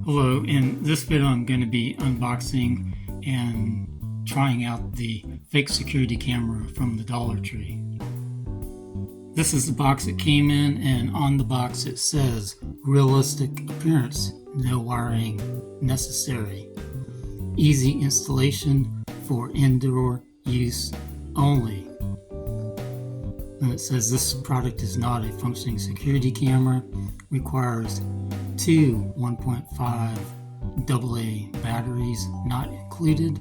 Hello, in this video I'm going to be unboxing and trying out the fake security camera from the Dollar Tree. This is the box it came in, and on the box it says realistic appearance, no wiring necessary, easy installation for indoor use only. And it says this product is not a functioning security camera, requires two 1.5 AA batteries not included,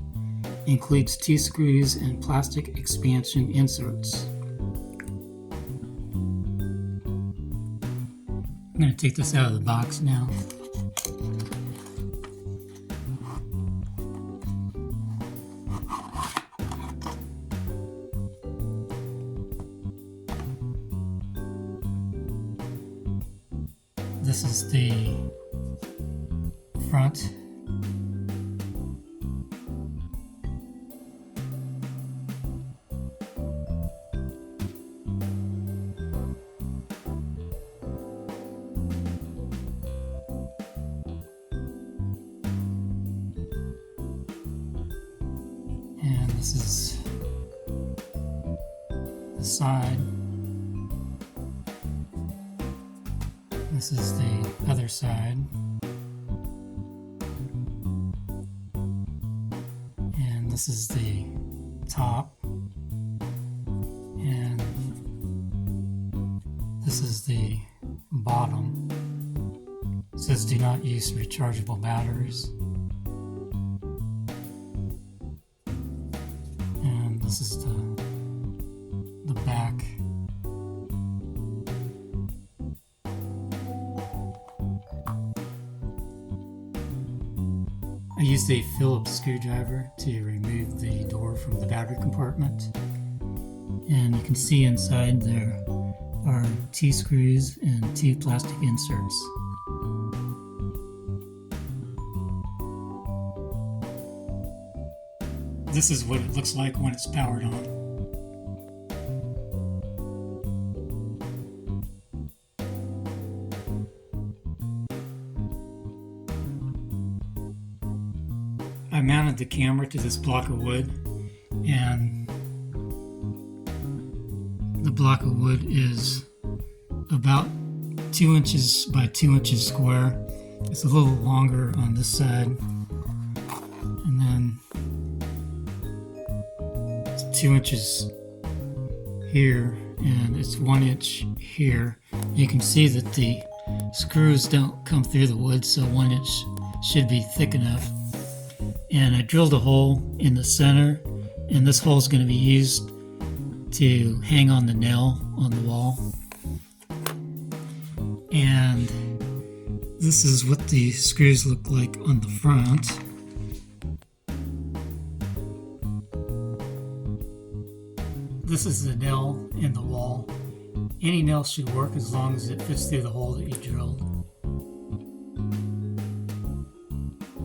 includes 2 screws and plastic expansion inserts. I'm going to take this out of the box now. This is the front. And this is the side. This is the other side. And this is the top. And this is the bottom. It says do not use rechargeable batteries. And this is the back. I used a Phillips screwdriver to remove the door from the battery compartment, and you can see inside there are 2 screws and 2 plastic inserts. This is what it looks like when it's powered on. I mounted the camera to this block of wood, and the block of wood is about 2 inches by 2 inches square. It's a little longer on this side, and then it's 2 inches here, and it's 1 inch here. You can see that the screws don't come through the wood, so 1 inch should be thick enough. And I drilled a hole in the center, and this hole is going to be used to hang on the nail on the wall. And this is what the screws look like on the front. This is the nail in the wall. Any nail should work as long as it fits through the hole that you drilled.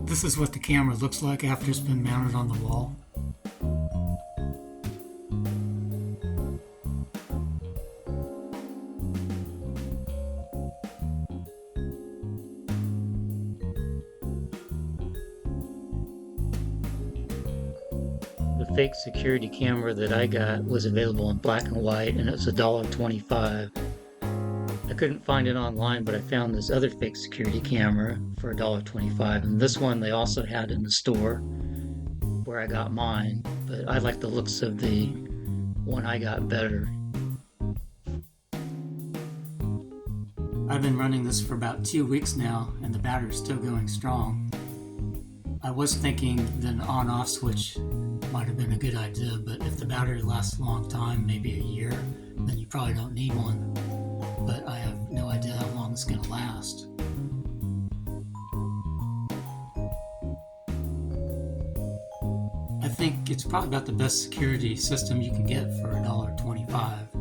This is what the camera looks like after it's been mounted on the wall. The fake security camera that I got was available in black and white, and it was $1.25. I couldn't find it online, but I found this other fake security camera for $1.25, and this one they also had in the store where I got mine, but I like the looks of the one I got better. I've been running this for about 2 weeks now, and the battery's still going strong. I was thinking that an on-off switch might have been a good idea, but if the battery lasts a long time, maybe a year, then you probably don't need one. But I have no idea how long it's going to last. I think it's probably about the best security system you can get for $1.25.